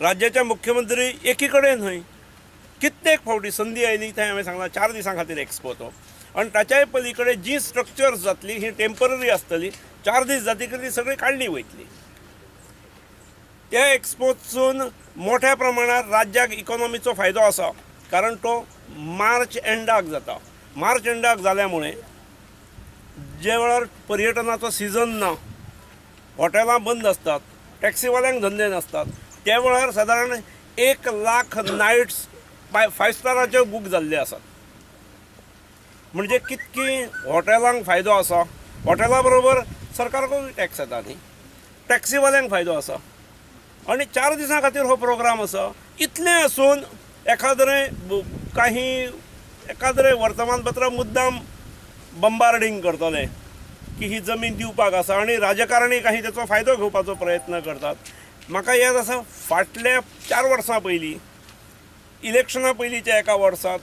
राज्याच्या मुख्यमंत्री एकीकडे न्हय, कित्येक फावटी संदी आयली थंय हांवें सांगलां 4 दिसां खातीर एक्सपो तो, आनी ताच्याय पलीकडे जी स्ट्रक्चर्स जातली ही टेम्पररी आसतली, 4 दीस जातकीर ती सगळी काडली वयतली. त्या एक्सपोसून मोठ्या प्रमाणात राज्याक इकॉनॉमीचो फायदो आसा, कारण तो मार्च एंडाक जाता. मार्च एंडाक जाल्यामुळे जे वेळार पर्यटनाचो सीझन ना, हॉटेलां बंद असतात, टॅक्सीवाल्यांक धंदे नासतात, त्या वेळार सादारण 1 लाख नायट्स 5 स्टाराच्यो बूक जाल्ले आसात. म्हणजे कितकी हॉटेलांक फायदो आसा. हॉटेला बरोबर सरकाराकूय टॅक्स येता न्ही, टॅक्सीवाल्यांक फायदो आसा. आणि 4 दिसां खातीर हो प्रोग्राम आसा. इतलें आसून एखादरे वर्तमानपत्र मुद्दाम बंबार्डिंग करतले की ही जमीन दिवपाक आसा आणि राजकारणी काही त्याचो फायदो घेवपाचो प्रयत्न करतात. म्हाका याद आसा फाटल्या 4 वर्सां पयलीं इलेक्शना पयलींच्या एका वर्सात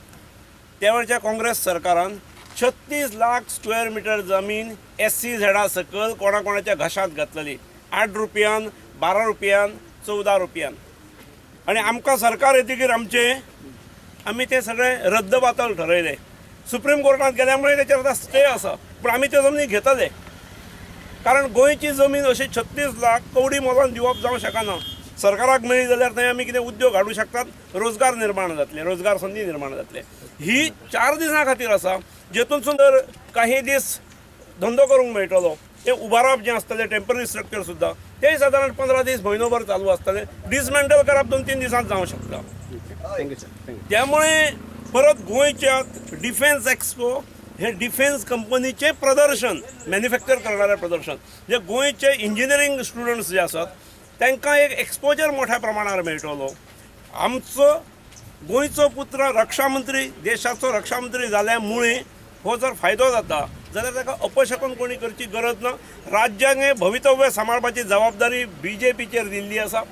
त्या वेळच्या काँग्रेस सरकारान 36 लाख स्क्वेअर मिटर जमीन SCZ सकल कोणाच्या घशात घातलेली. 8 रुपयान, 12 रुपयान, 14 रुपयान. आणि आमकां सरकार येतकीर आमी ते सगळे रद्दबातल ठरयले. सुप्रीम कोर्टात गेल्यामुळे त्याच्यावर आता स्टे आसा, पण आमी त्यो जमनी घेतले. कारण गोंयची जमीन अशी 36 लाख कवडी मोलान दिवप जावं शकना. सरकाराक मेळ्ळी जाल्यार थंय आमी कितें उद्योग हाडूं शकतात, रोजगार निर्माण जातले, रोजगार संदी निर्माण जातले. ही 4 दिसां खातीर आसा, जेतून जर काही दीस धंदो करूंक मेळटलो. ते उबारप जें आसतलें टेम्पररी स्ट्रक्चर सुद्दां तें सादारण 15 दीस म्हयनोभर चालू आसतलें. डिसमेंटल करप 2-3 दिसांत जावं शकता. त्यामुळे परत गोंयच्यात डिफेन्स एक्सपो हे डिफेन्स कंपनीचे प्रदर्शन, मॅन्युफॅक्चर करणारे प्रदर्शन, जे गोंयचे इंजिनियरींग स्टुडंट्स जे आसात तांकां एक एक्सपोजर मोठ्या प्रमाणावर मेळटलो. आमचो गोंयचो पुत्र रक्षा मंत्री, देशाचो रक्षा मंत्री जाल्यामुळे हो जर फायदो जाता जाल्यार ताका अपशकन कोणी करची गरज ना. राज्याक हें भवितव्य सांबाळपाची जबाबदारी BJPचेर दिल्ली आसा,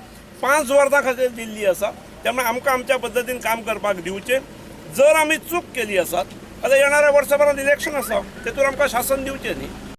5 वर्सां खातीर दिल्ली आसा. त्यामुळे आमकां आमच्या पद्दतीन काम करपाक दिवचें. जर आमी चूक केली आसात जाल्यार येणाऱ्या वर्सभरांत इलेक्शन आसा, तेतून आमकां शासन दिवचें न्ही.